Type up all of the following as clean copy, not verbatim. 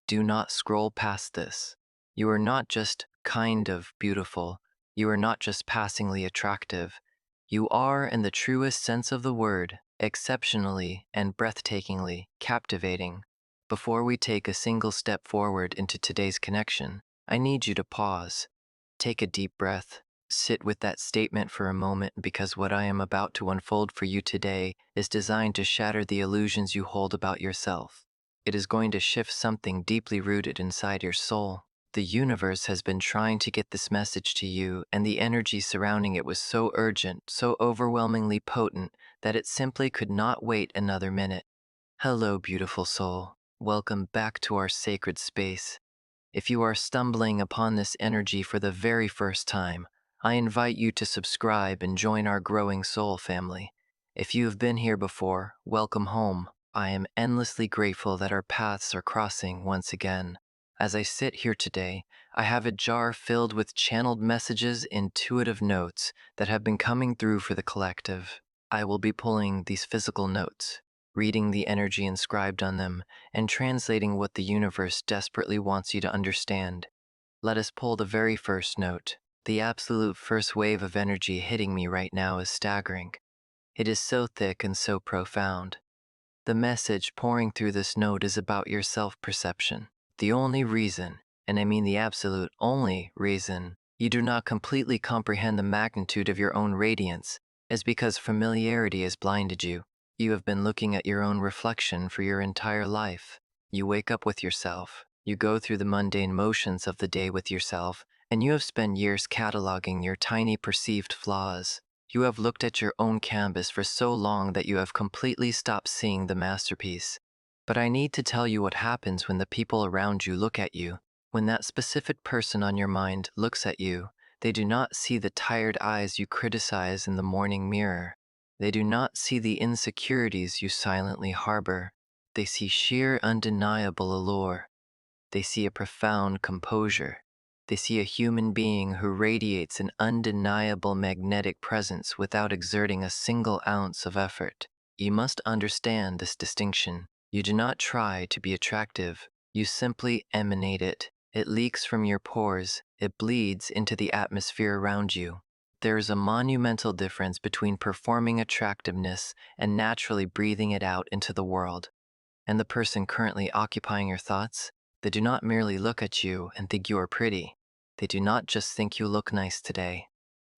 Do not scroll past this. You are not just kind of beautiful. You are not just passingly attractive. You are, in the truest sense of the word, exceptionally and breathtakingly captivating. Before we take a single step forward into today's connection, I need you to pause. Take a deep breath. Sit with that statement for a moment because what I am about to unfold for you today is designed to shatter the illusions you hold about yourself. It is going to shift something deeply rooted inside your soul. The universe has been trying to get this message to you, and the energy surrounding it was so urgent, so overwhelmingly potent, that it simply could not wait another minute. Hello, beautiful soul. Welcome back to our sacred space. If you are stumbling upon this energy for the very first time, I invite you to subscribe and join our growing soul family. If you have been here before, welcome home. I am endlessly grateful that our paths are crossing once again. As I sit here today, I have a jar filled with channeled messages, intuitive notes that have been coming through for the collective. I will be pulling these physical notes, reading the energy inscribed on them, and translating what the universe desperately wants you to understand. Let us pull the very first note. The absolute first wave of energy hitting me right now is staggering. It is so thick and so profound. The message pouring through this note is about your self-perception. The only reason, and I mean the absolute only reason, you do not completely comprehend the magnitude of your own radiance is because familiarity has blinded you. You have been looking at your own reflection for your entire life. You wake up with yourself. You go through the mundane motions of the day with yourself, and you have spent years cataloging your tiny perceived flaws. You have looked at your own canvas for so long that you have completely stopped seeing the masterpiece. But I need to tell you what happens when the people around you look at you. When that specific person on your mind looks at you, they do not see the tired eyes you criticize in the morning mirror. They do not see the insecurities you silently harbor. They see sheer undeniable allure. They see a profound composure. They see a human being who radiates an undeniable magnetic presence without exerting a single ounce of effort. You must understand this distinction. You do not try to be attractive. You simply emanate it. It leaks from your pores. It bleeds into the atmosphere around you. There is a monumental difference between performing attractiveness and naturally breathing it out into the world. And the person currently occupying your thoughts, they do not merely look at you and think you are pretty. They do not just think you look nice today.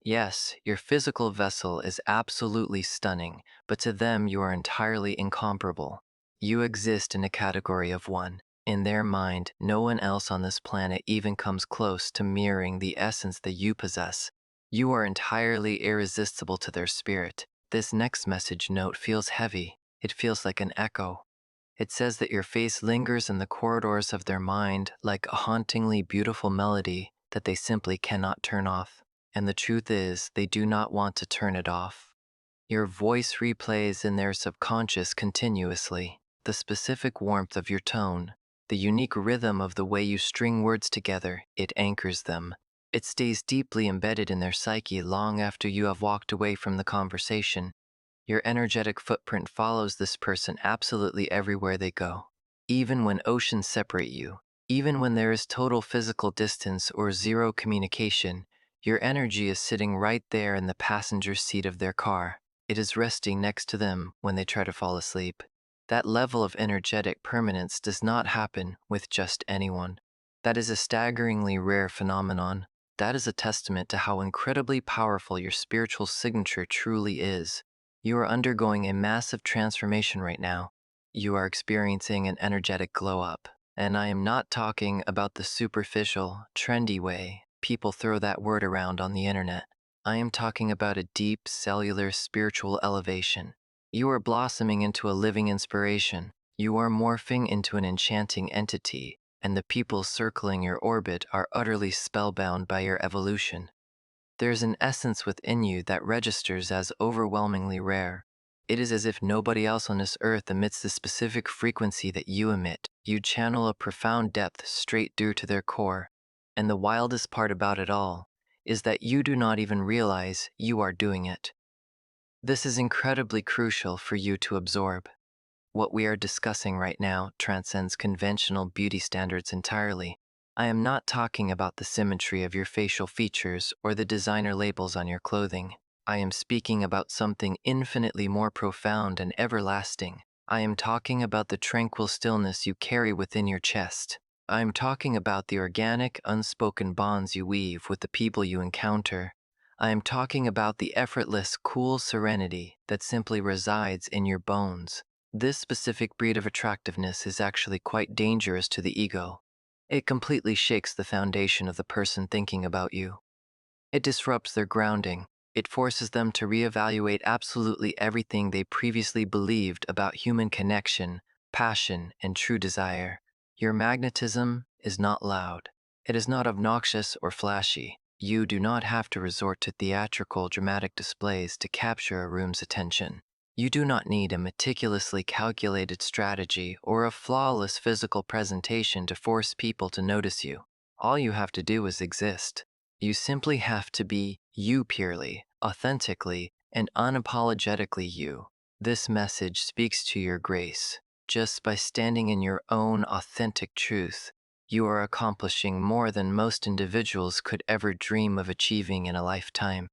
Yes, your physical vessel is absolutely stunning, but to them you are entirely incomparable. You exist in a category of one. In their mind, no one else on this planet even comes close to mirroring the essence that you possess. You are entirely irresistible to their spirit. This next message note feels heavy. It feels like an echo. It says that your face lingers in the corridors of their mind like a hauntingly beautiful melody that they simply cannot turn off. And the truth is, they do not want to turn it off. Your voice replays in their subconscious continuously. The specific warmth of your tone, the unique rhythm of the way you string words together, it anchors them. It stays deeply embedded in their psyche long after you have walked away from the conversation. Your energetic footprint follows this person absolutely everywhere they go. Even when oceans separate you, even when there is total physical distance or zero communication, your energy is sitting right there in the passenger seat of their car. It is resting next to them when they try to fall asleep. That level of energetic permanence does not happen with just anyone. That is a staggeringly rare phenomenon. That is a testament to how incredibly powerful your spiritual signature truly is. You are undergoing a massive transformation right now. You are experiencing an energetic glow up. And I am not talking about the superficial, trendy way people throw that word around on the internet. I am talking about a deep, cellular, spiritual elevation. You are blossoming into a living inspiration. You are morphing into an enchanting entity, and the people circling your orbit are utterly spellbound by your evolution. There's an essence within you that registers as overwhelmingly rare. It is as if nobody else on this earth emits the specific frequency that you emit. You channel a profound depth straight through to their core. And the wildest part about it all is that you do not even realize you are doing it. This is incredibly crucial for you to absorb. What we are discussing right now transcends conventional beauty standards entirely. I am not talking about the symmetry of your facial features or the designer labels on your clothing. I am speaking about something infinitely more profound and everlasting. I am talking about the tranquil stillness you carry within your chest. I am talking about the organic, unspoken bonds you weave with the people you encounter. I am talking about the effortless, cool serenity that simply resides in your bones. This specific breed of attractiveness is actually quite dangerous to the ego. It completely shakes the foundation of the person thinking about you. It disrupts their grounding. It forces them to reevaluate absolutely everything they previously believed about human connection, passion, and true desire. Your magnetism is not loud. It is not obnoxious or flashy. You do not have to resort to theatrical, dramatic displays to capture a room's attention. You do not need a meticulously calculated strategy or a flawless physical presentation to force people to notice you. All you have to do is exist. You simply have to be you purely, authentically, and unapologetically you. This message speaks to your grace. Just by standing in your own authentic truth, you are accomplishing more than most individuals could ever dream of achieving in a lifetime.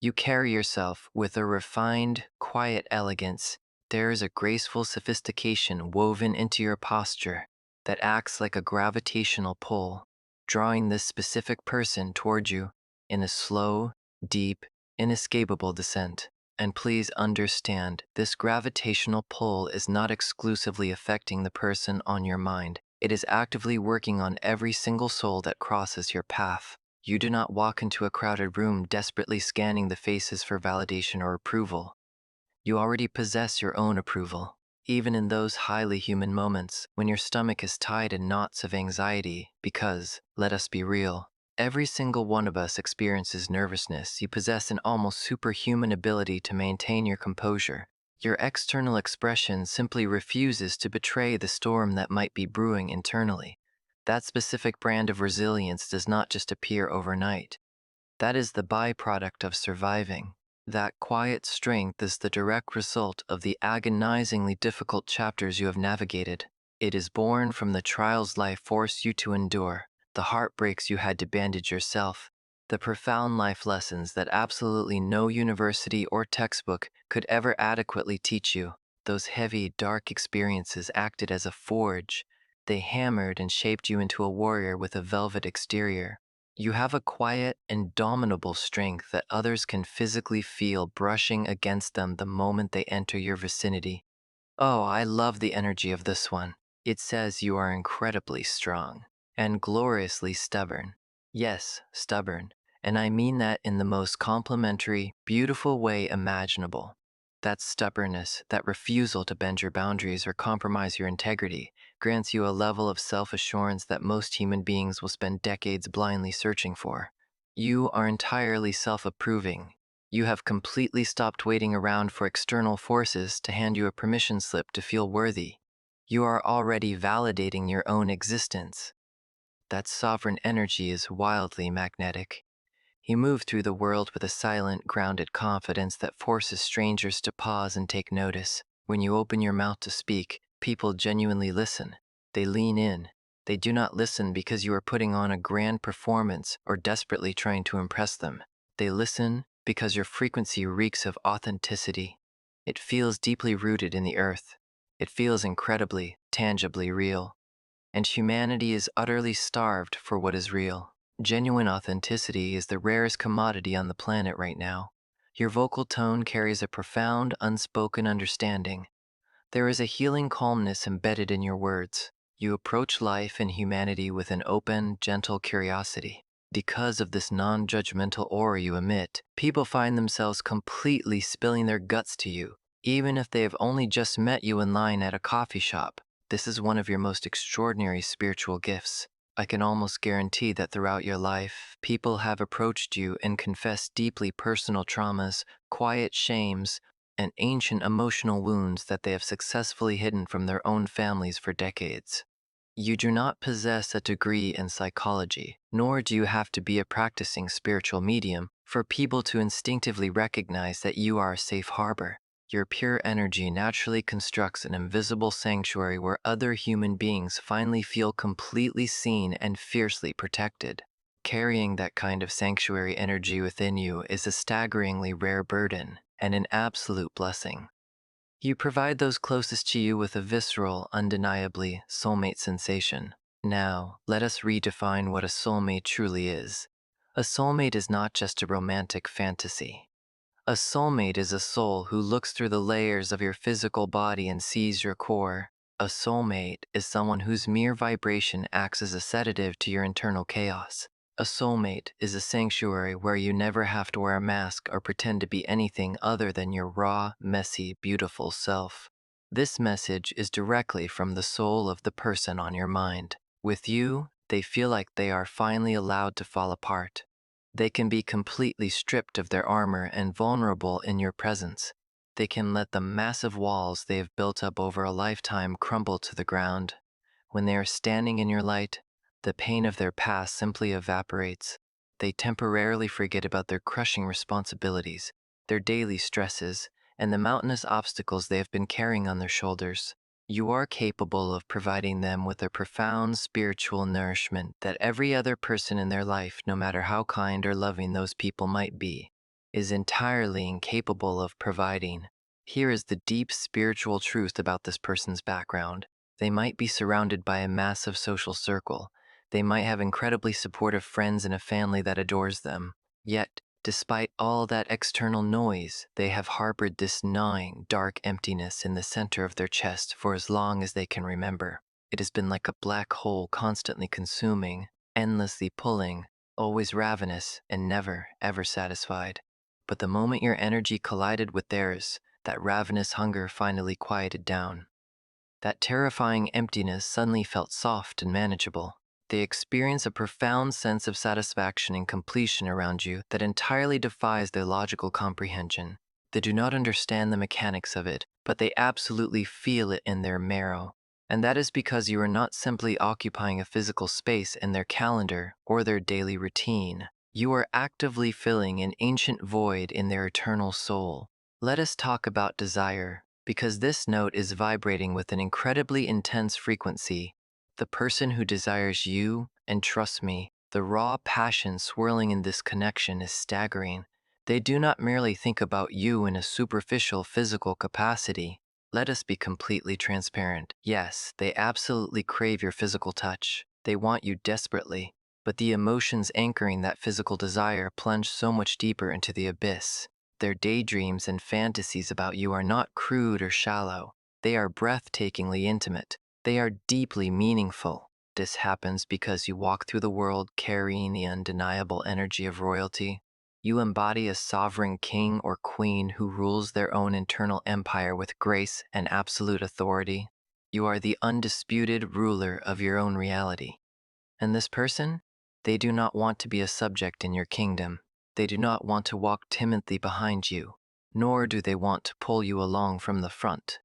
You carry yourself with a refined, quiet elegance. There is a graceful sophistication woven into your posture that acts like a gravitational pull, drawing this specific person toward you in a slow, deep, inescapable descent. And please understand, this gravitational pull is not exclusively affecting the person on your mind. It is actively working on every single soul that crosses your path. You do not walk into a crowded room desperately scanning the faces for validation or approval. You already possess your own approval. Even in those highly human moments when your stomach is tied in knots of anxiety, because, let us be real, every single one of us experiences nervousness, you possess an almost superhuman ability to maintain your composure. Your external expression simply refuses to betray the storm that might be brewing internally. That specific brand of resilience does not just appear overnight. That is the byproduct of surviving. That quiet strength is the direct result of the agonizingly difficult chapters you have navigated. It is born from the trials life forced you to endure, the heartbreaks you had to bandage yourself, the profound life lessons that absolutely no university or textbook could ever adequately teach you. Those heavy, dark experiences acted as a forge. They hammered and shaped you into a warrior with a velvet exterior. You have a quiet, indomitable strength that others can physically feel brushing against them the moment they enter your vicinity. Oh, I love the energy of this one. It says you are incredibly strong and gloriously stubborn. Yes, stubborn. And I mean that in the most complimentary, beautiful way imaginable. That stubbornness, that refusal to bend your boundaries or compromise your integrity, grants you a level of self-assurance that most human beings will spend decades blindly searching for. You are entirely self-approving. You have completely stopped waiting around for external forces to hand you a permission slip to feel worthy. You are already validating your own existence. That sovereign energy is wildly magnetic. You move through the world with a silent, grounded confidence that forces strangers to pause and take notice. When you open your mouth to speak, people genuinely listen. They lean in. They do not listen because you are putting on a grand performance or desperately trying to impress them. They listen because your frequency reeks of authenticity. It feels deeply rooted in the earth. It feels incredibly, tangibly real. And humanity is utterly starved for what is real. Genuine authenticity is the rarest commodity on the planet right now. Your vocal tone carries a profound, unspoken understanding. There is a healing calmness embedded in your words. You approach life and humanity with an open, gentle curiosity. Because of this non-judgmental aura you emit, people find themselves completely spilling their guts to you, even if they have only just met you in line at a coffee shop. This is one of your most extraordinary spiritual gifts. I can almost guarantee that throughout your life, people have approached you and confessed deeply personal traumas, quiet shames, and ancient emotional wounds that they have successfully hidden from their own families for decades. You do not possess a degree in psychology, nor do you have to be a practicing spiritual medium for people to instinctively recognize that you are a safe harbor. Your pure energy naturally constructs an invisible sanctuary where other human beings finally feel completely seen and fiercely protected. Carrying that kind of sanctuary energy within you is a staggeringly rare burden and an absolute blessing. You provide those closest to you with a visceral, undeniably soulmate sensation. Now, let us redefine what a soulmate truly is. A soulmate is not just a romantic fantasy. A soulmate is a soul who looks through the layers of your physical body and sees your core. A soulmate is someone whose mere vibration acts as a sedative to your internal chaos. A soulmate is a sanctuary where you never have to wear a mask or pretend to be anything other than your raw, messy, beautiful self. This message is directly from the soul of the person on your mind. With you, they feel like they are finally allowed to fall apart. They can be completely stripped of their armor and vulnerable in your presence. They can let the massive walls they have built up over a lifetime crumble to the ground. When they are standing in your light, the pain of their past simply evaporates. They temporarily forget about their crushing responsibilities, their daily stresses, and the mountainous obstacles they have been carrying on their shoulders. You are capable of providing them with a profound spiritual nourishment that every other person in their life, no matter how kind or loving those people might be, is entirely incapable of providing. Here is the deep spiritual truth about this person's background. They might be surrounded by a massive social circle. They might have incredibly supportive friends and a family that adores them. Yet, despite all that external noise, they have harbored this gnawing, dark emptiness in the center of their chest for as long as they can remember. It has been like a black hole constantly consuming, endlessly pulling, always ravenous, and never, ever satisfied. But the moment your energy collided with theirs, that ravenous hunger finally quieted down. That terrifying emptiness suddenly felt soft and manageable. They experience a profound sense of satisfaction and completion around you that entirely defies their logical comprehension. They do not understand the mechanics of it, but they absolutely feel it in their marrow. And that is because you are not simply occupying a physical space in their calendar or their daily routine. You are actively filling an ancient void in their eternal soul. Let us talk about desire, because this note is vibrating with an incredibly intense frequency. The person who desires you, and trust me, the raw passion swirling in this connection is staggering. They do not merely think about you in a superficial physical capacity. Let us be completely transparent. Yes, they absolutely crave your physical touch. They want you desperately. But the emotions anchoring that physical desire plunge so much deeper into the abyss. Their daydreams and fantasies about you are not crude or shallow. They are breathtakingly intimate. They are deeply meaningful. This happens because you walk through the world carrying the undeniable energy of royalty. You embody a sovereign king or queen who rules their own internal empire with grace and absolute authority. You are the undisputed ruler of your own reality. And this person? They do not want to be a subject in your kingdom. They do not want to walk timidly behind you, nor do they want to pull you along from the front.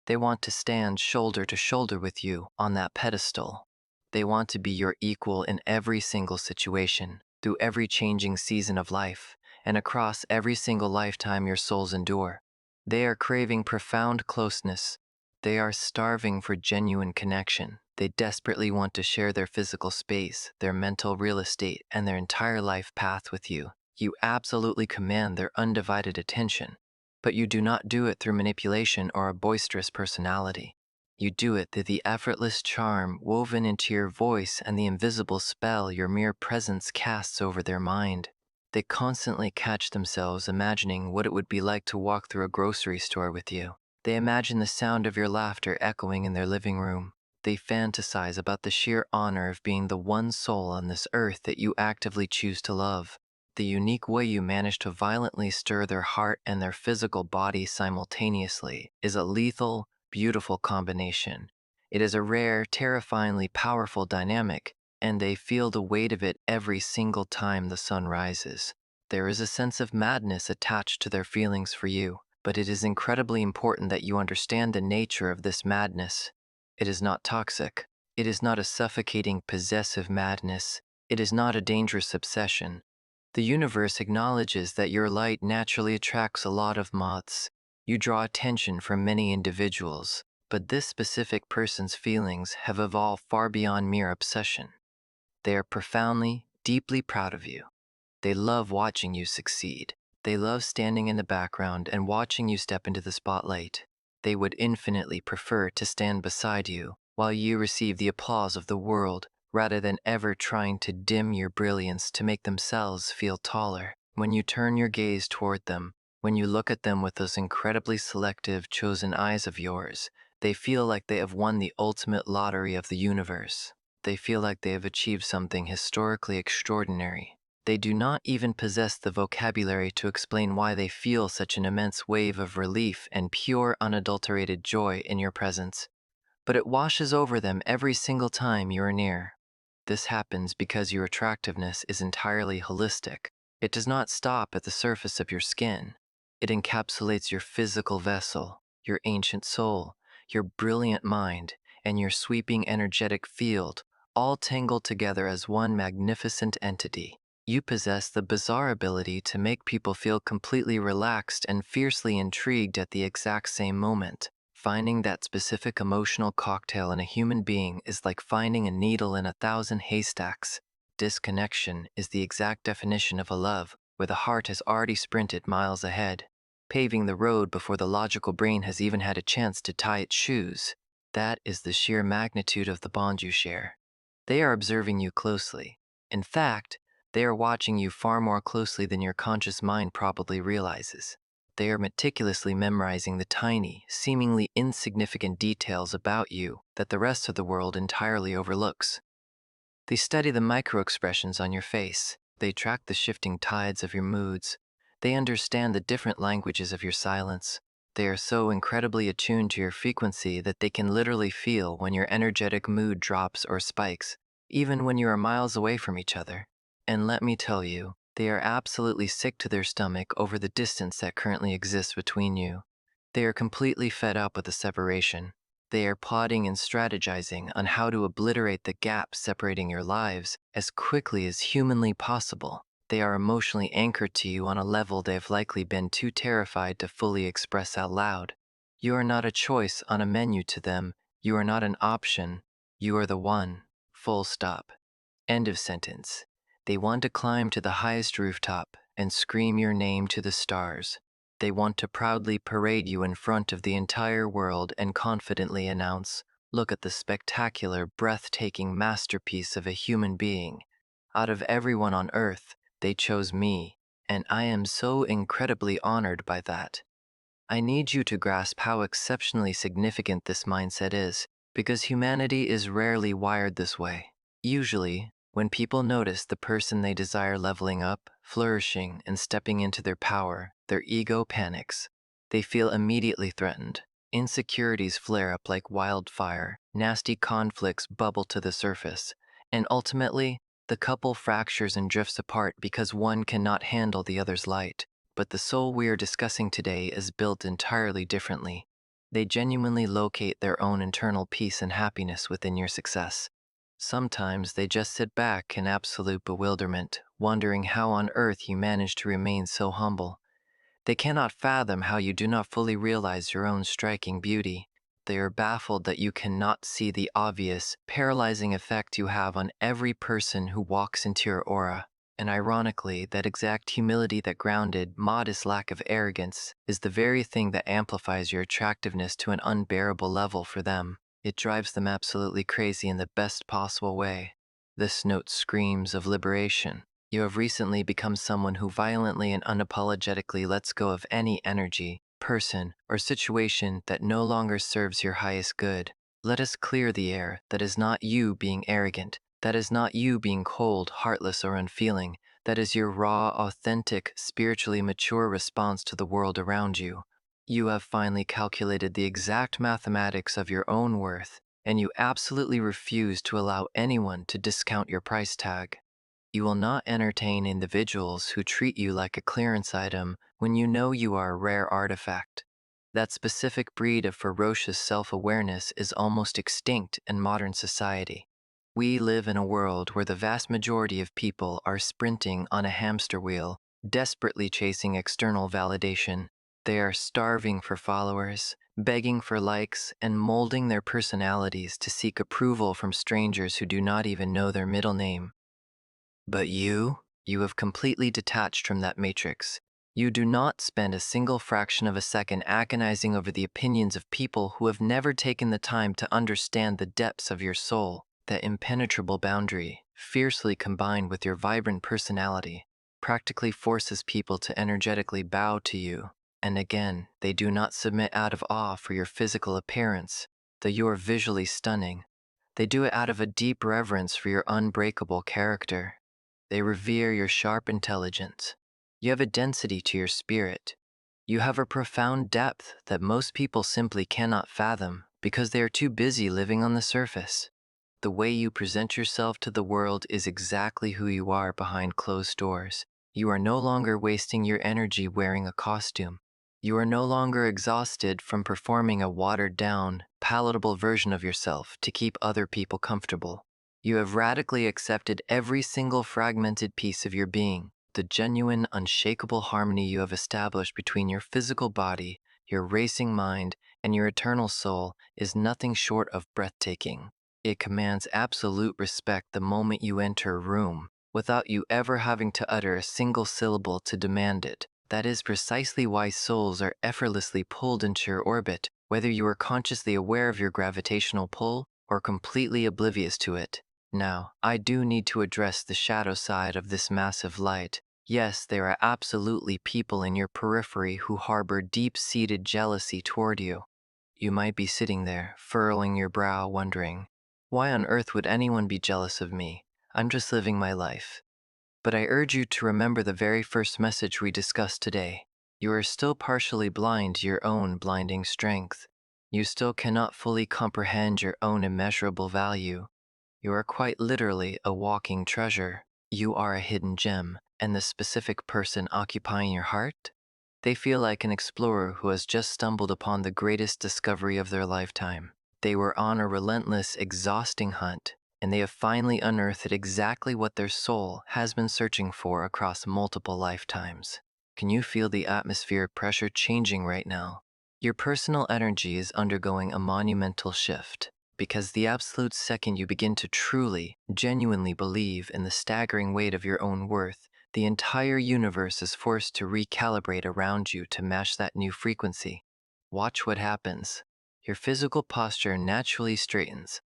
They want to stand shoulder to shoulder with you on that pedestal. They want to be your equal in every single situation, through every changing season of life, and across every single lifetime your souls endure. They are craving profound closeness. They are starving for genuine connection. They desperately want to share their physical space, their mental real estate, and their entire life path with you. You absolutely command their undivided attention. But you do not do it through manipulation or a boisterous personality. You do it through the effortless charm woven into your voice and the invisible spell your mere presence casts over their mind. They constantly catch themselves imagining what it would be like to walk through a grocery store with you. They imagine the sound of your laughter echoing in their living room. They fantasize about the sheer honor of being the one soul on this earth that you actively choose to love. The unique way you manage to violently stir their heart and their physical body simultaneously is a lethal, beautiful combination. It is a rare, terrifyingly powerful dynamic, and they feel the weight of it every single time the sun rises. There is a sense of madness attached to their feelings for you, but it is incredibly important that you understand the nature of this madness. It is not toxic. It is not a suffocating, possessive madness. It is not a dangerous obsession. The universe acknowledges that your light naturally attracts a lot of moths. You draw attention from many individuals, but this specific person's feelings have evolved far beyond mere obsession. They are profoundly, deeply proud of you. They love watching you succeed. They love standing in the background and watching you step into the spotlight. They would infinitely prefer to stand beside you while you receive the applause of the world rather than ever trying to dim your brilliance to make themselves feel taller. When you turn your gaze toward them, when you look at them with those incredibly selective, chosen eyes of yours, they feel like they have won the ultimate lottery of the universe. They feel like they have achieved something historically extraordinary. They do not even possess the vocabulary to explain why they feel such an immense wave of relief and pure, unadulterated joy in your presence, but it washes over them every single time you are near. This happens because your attractiveness is entirely holistic. It does not stop at the surface of your skin. It encapsulates your physical vessel, your ancient soul, your brilliant mind, and your sweeping energetic field, all tangled together as one magnificent entity. You possess the bizarre ability to make people feel completely relaxed and fiercely intrigued at the exact same moment. Finding that specific emotional cocktail in a human being is like finding a needle in 1,000 haystacks. Disconnection is the exact definition of a love where the heart has already sprinted miles ahead, paving the road before the logical brain has even had a chance to tie its shoes. That is the sheer magnitude of the bond you share. They are observing you closely. In fact, they are watching you far more closely than your conscious mind probably realizes. They are meticulously memorizing the tiny, seemingly insignificant details about you that the rest of the world entirely overlooks. They study the micro-expressions on your face. They track the shifting tides of your moods. They understand the different languages of your silence. They are so incredibly attuned to your frequency that they can literally feel when your energetic mood drops or spikes, even when you are miles away from each other. And let me tell you, they are absolutely sick to their stomach over the distance that currently exists between you. They are completely fed up with the separation. They are plotting and strategizing on how to obliterate the gap separating your lives as quickly as humanly possible. They are emotionally anchored to you on a level they have likely been too terrified to fully express out loud. You are not a choice on a menu to them. You are not an option. You are the one. Full stop. End of sentence. They want to climb to the highest rooftop and scream your name to the stars. They want to proudly parade you in front of the entire world and confidently announce, "Look at the spectacular, breathtaking masterpiece of a human being. Out of everyone on earth, they chose me, and I am so incredibly honored by that." I need you to grasp how exceptionally significant this mindset is, because humanity is rarely wired this way. Usually, when people notice the person they desire leveling up, flourishing, and stepping into their power, their ego panics. They feel immediately threatened. Insecurities flare up like wildfire, nasty conflicts bubble to the surface, and ultimately, the couple fractures and drifts apart because one cannot handle the other's light. But the soul we are discussing today is built entirely differently. They genuinely locate their own internal peace and happiness within your success. Sometimes they just sit back in absolute bewilderment, wondering how on earth you manage to remain so humble. They cannot fathom how you do not fully realize your own striking beauty. They are baffled that you cannot see the obvious, paralyzing effect you have on every person who walks into your aura. And ironically, that exact humility, that grounded, modest lack of arrogance, is the very thing that amplifies your attractiveness to an unbearable level for them. It drives them absolutely crazy in the best possible way. This note screams of liberation. You have recently become someone who violently and unapologetically lets go of any energy, person, or situation that no longer serves your highest good. Let us clear the air. That is not you being arrogant. That is not you being cold, heartless, or unfeeling. That is your raw, authentic, spiritually mature response to the world around you. You have finally calculated the exact mathematics of your own worth, and you absolutely refuse to allow anyone to discount your price tag. You will not entertain individuals who treat you like a clearance item when you know you are a rare artifact. That specific breed of ferocious self-awareness is almost extinct in modern society. We live in a world where the vast majority of people are sprinting on a hamster wheel, desperately chasing external validation. They are starving for followers, begging for likes, and molding their personalities to seek approval from strangers who do not even know their middle name. But you have completely detached from that matrix. You do not spend a single fraction of a second agonizing over the opinions of people who have never taken the time to understand the depths of your soul. That impenetrable boundary, fiercely combined with your vibrant personality, practically forces people to energetically bow to you. And again, they do not submit out of awe for your physical appearance, though you are visually stunning. They do it out of a deep reverence for your unbreakable character. They revere your sharp intelligence. You have a density to your spirit. You have a profound depth that most people simply cannot fathom because they are too busy living on the surface. The way you present yourself to the world is exactly who you are behind closed doors. You are no longer wasting your energy wearing a costume. You are no longer exhausted from performing a watered-down, palatable version of yourself to keep other people comfortable. You have radically accepted every single fragmented piece of your being. The genuine, unshakable harmony you have established between your physical body, your racing mind, and your eternal soul is nothing short of breathtaking. It commands absolute respect the moment you enter a room, without you ever having to utter a single syllable to demand it. That is precisely why souls are effortlessly pulled into your orbit, whether you are consciously aware of your gravitational pull or completely oblivious to it. Now, I do need to address the shadow side of this massive light. Yes, there are absolutely people in your periphery who harbor deep-seated jealousy toward you. You might be sitting there, furrowing your brow, wondering, why on earth would anyone be jealous of me? I'm just living my life. But I urge you to remember the very first message we discussed today. You are still partially blind to your own blinding strength. You still cannot fully comprehend your own immeasurable value. You are quite literally a walking treasure. You are a hidden gem, and the specific person occupying your heart? They feel like an explorer who has just stumbled upon the greatest discovery of their lifetime. They were on a relentless, exhausting hunt, and they have finally unearthed exactly what their soul has been searching for across multiple lifetimes. Can you feel the atmospheric pressure changing right now? Your personal energy is undergoing a monumental shift, because the absolute second you begin to truly, genuinely believe in the staggering weight of your own worth, the entire universe is forced to recalibrate around you to match that new frequency. Watch what happens. Your physical posture naturally straightens.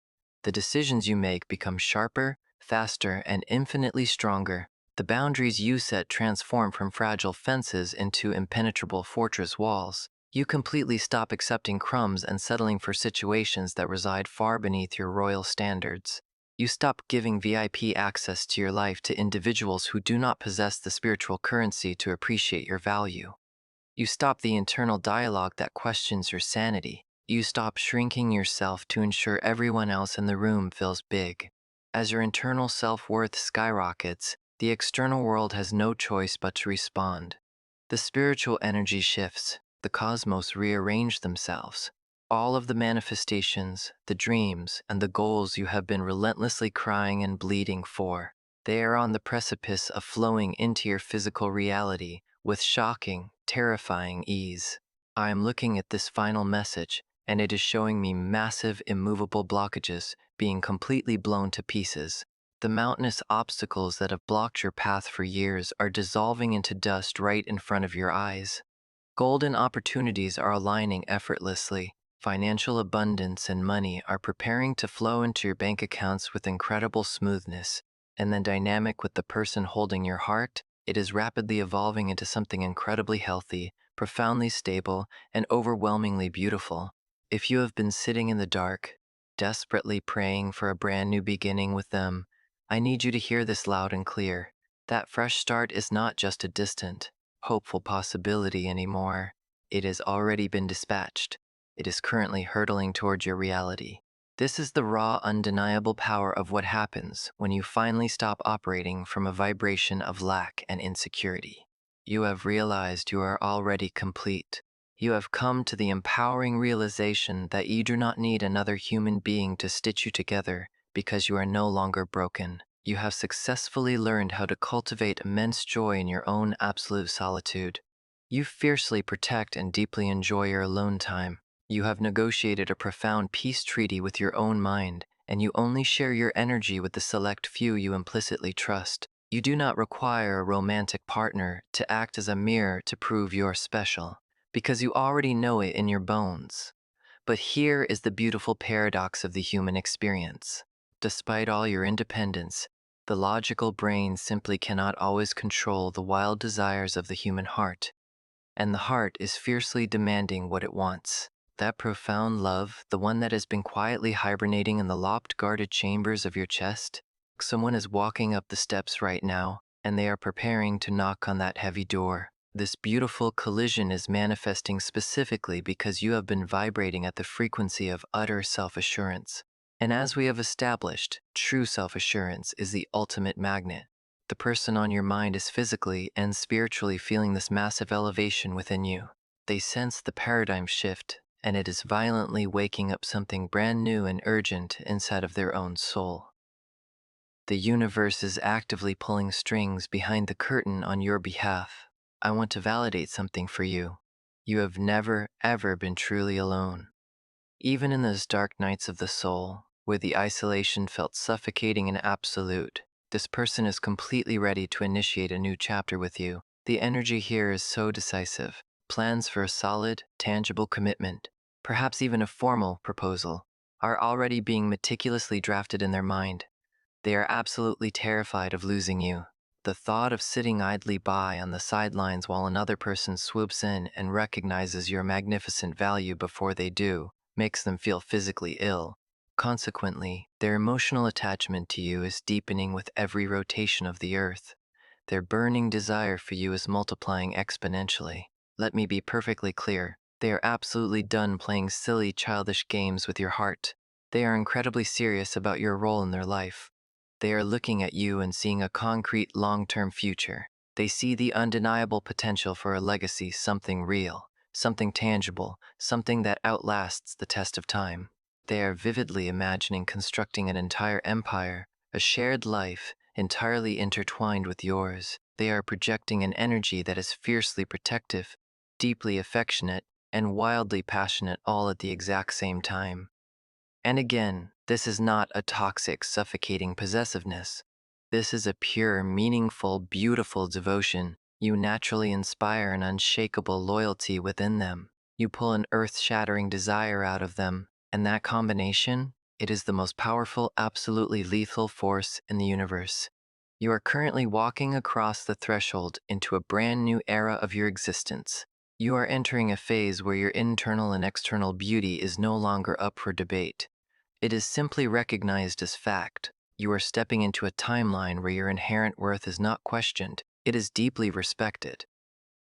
The decisions you make become sharper, faster, and infinitely stronger. The boundaries you set transform from fragile fences into impenetrable fortress walls. You completely stop accepting crumbs and settling for situations that reside far beneath your royal standards. You stop giving VIP access to your life to individuals who do not possess the spiritual currency to appreciate your value. You stop the internal dialogue that questions your sanity. You stop shrinking yourself to ensure everyone else in the room feels big. As your internal self-worth skyrockets, the external world has no choice but to respond. The spiritual energy shifts, the cosmos rearrange themselves. All of the manifestations, the dreams, and the goals you have been relentlessly crying and bleeding for, they are on the precipice of flowing into your physical reality with shocking, terrifying ease. I am looking at this final message, and it is showing me massive, immovable blockages being completely blown to pieces. The mountainous obstacles that have blocked your path for years are dissolving into dust right in front of your eyes. Golden opportunities are aligning effortlessly. Financial abundance and money are preparing to flow into your bank accounts with incredible smoothness. And then dynamic with the person holding your heart, it is rapidly evolving into something incredibly healthy, profoundly stable, and overwhelmingly beautiful. If you have been sitting in the dark, desperately praying for a brand new beginning with them, I need you to hear this loud and clear. That fresh start is not just a distant, hopeful possibility anymore. It has already been dispatched. It is currently hurtling towards your reality. This is the raw, undeniable power of what happens when you finally stop operating from a vibration of lack and insecurity. You have realized you are already complete. You have come to the empowering realization that you do not need another human being to stitch you together because you are no longer broken. You have successfully learned how to cultivate immense joy in your own absolute solitude. You fiercely protect and deeply enjoy your alone time. You have negotiated a profound peace treaty with your own mind, and you only share your energy with the select few you implicitly trust. You do not require a romantic partner to act as a mirror to prove you're special, because you already know it in your bones. But here is the beautiful paradox of the human experience. Despite all your independence, the logical brain simply cannot always control the wild desires of the human heart, and the heart is fiercely demanding what it wants. That profound love, the one that has been quietly hibernating in the locked guarded chambers of your chest, someone is walking up the steps right now, and they are preparing to knock on that heavy door. This beautiful collision is manifesting specifically because you have been vibrating at the frequency of utter self-assurance. And as we have established, true self-assurance is the ultimate magnet. The person on your mind is physically and spiritually feeling this massive elevation within you. They sense the paradigm shift, and it is violently waking up something brand new and urgent inside of their own soul. The universe is actively pulling strings behind the curtain on your behalf. I want to validate something for you. You have never, ever been truly alone. Even in those dark nights of the soul, where the isolation felt suffocating and absolute, this person is completely ready to initiate a new chapter with you. The energy here is so decisive. Plans for a solid, tangible commitment, perhaps even a formal proposal, are already being meticulously drafted in their mind. They are absolutely terrified of losing you. The thought of sitting idly by on the sidelines while another person swoops in and recognizes your magnificent value before they do makes them feel physically ill. Consequently, their emotional attachment to you is deepening with every rotation of the earth. Their burning desire for you is multiplying exponentially. Let me be perfectly clear. They are absolutely done playing silly, childish games with your heart. They are incredibly serious about your role in their life. They are looking at you and seeing a concrete, long-term future. They see the undeniable potential for a legacy, something real, something tangible, something that outlasts the test of time. They are vividly imagining constructing an entire empire, a shared life, entirely intertwined with yours. They are projecting an energy that is fiercely protective, deeply affectionate, and wildly passionate all at the exact same time. And again, this is not a toxic, suffocating possessiveness. This is a pure, meaningful, beautiful devotion. You naturally inspire an unshakable loyalty within them. You pull an earth-shattering desire out of them, and that combination, it is the most powerful, absolutely lethal force in the universe. You are currently walking across the threshold into a brand new era of your existence. You are entering a phase where your internal and external beauty is no longer up for debate. It is simply recognized as fact. You are stepping into a timeline where your inherent worth is not questioned, it is deeply respected.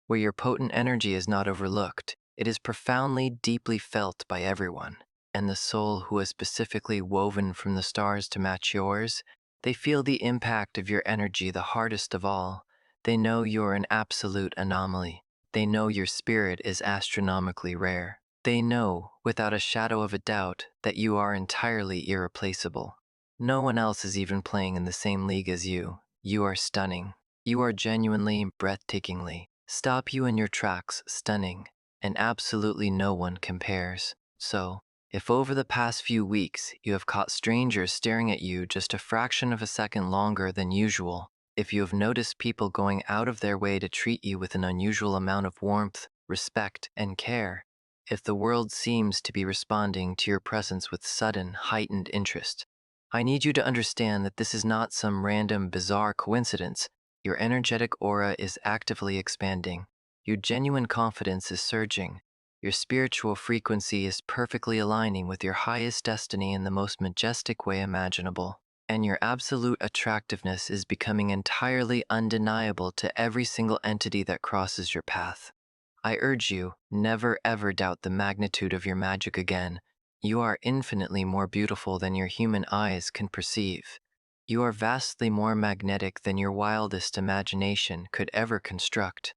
Where your potent energy is not overlooked, it is profoundly, deeply felt by everyone. And the soul who is specifically woven from the stars to match yours, they feel the impact of your energy the hardest of all. They know you're an absolute anomaly. They know your spirit is astronomically rare. They know, without a shadow of a doubt, that you are entirely irreplaceable. No one else is even playing in the same league as you. You are stunning. You are genuinely, breathtakingly. Stop you in your tracks, stunning, and absolutely no one compares. So, if over the past few weeks you have caught strangers staring at you just a fraction of a second longer than usual, if you have noticed people going out of their way to treat you with an unusual amount of warmth, respect, and care, if the world seems to be responding to your presence with sudden, heightened interest, I need you to understand that this is not some random, bizarre coincidence. Your energetic aura is actively expanding. Your genuine confidence is surging. Your spiritual frequency is perfectly aligning with your highest destiny in the most majestic way imaginable. And your absolute attractiveness is becoming entirely undeniable to every single entity that crosses your path. I urge you, never ever doubt the magnitude of your magic again. You are infinitely more beautiful than your human eyes can perceive. You are vastly more magnetic than your wildest imagination could ever construct.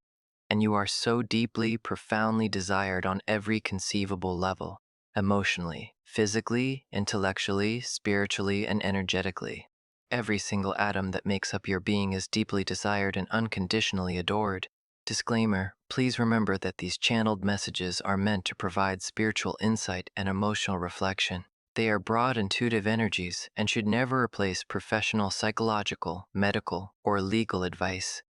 And you are so deeply, profoundly desired on every conceivable level, emotionally, physically, intellectually, spiritually, and energetically. Every single atom that makes up your being is deeply desired and unconditionally adored. Disclaimer, please remember that these channeled messages are meant to provide spiritual insight and emotional reflection. They are broad, intuitive energies and should never replace professional psychological, medical, or legal advice.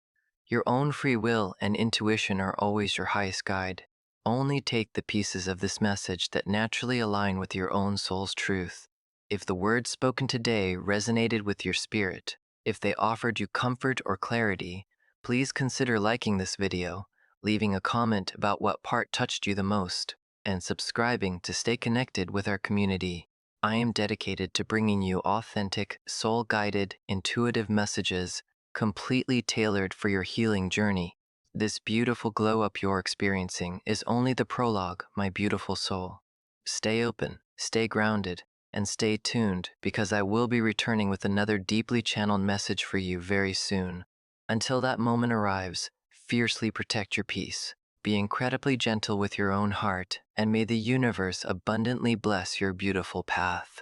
Your own free will and intuition are always your highest guide. Only take the pieces of this message that naturally align with your own soul's truth. If the words spoken today resonated with your spirit, if they offered you comfort or clarity, please consider liking this video, leaving a comment about what part touched you the most, and subscribing to stay connected with our community. I am dedicated to bringing you authentic, soul-guided, intuitive messages completely tailored for your healing journey. This beautiful glow up you're experiencing is only the prologue, my beautiful soul. Stay open, stay grounded, and stay tuned because I will be returning with another deeply channeled message for you very soon. Until that moment arrives, fiercely protect your peace. Be incredibly gentle with your own heart, and may the universe abundantly bless your beautiful path.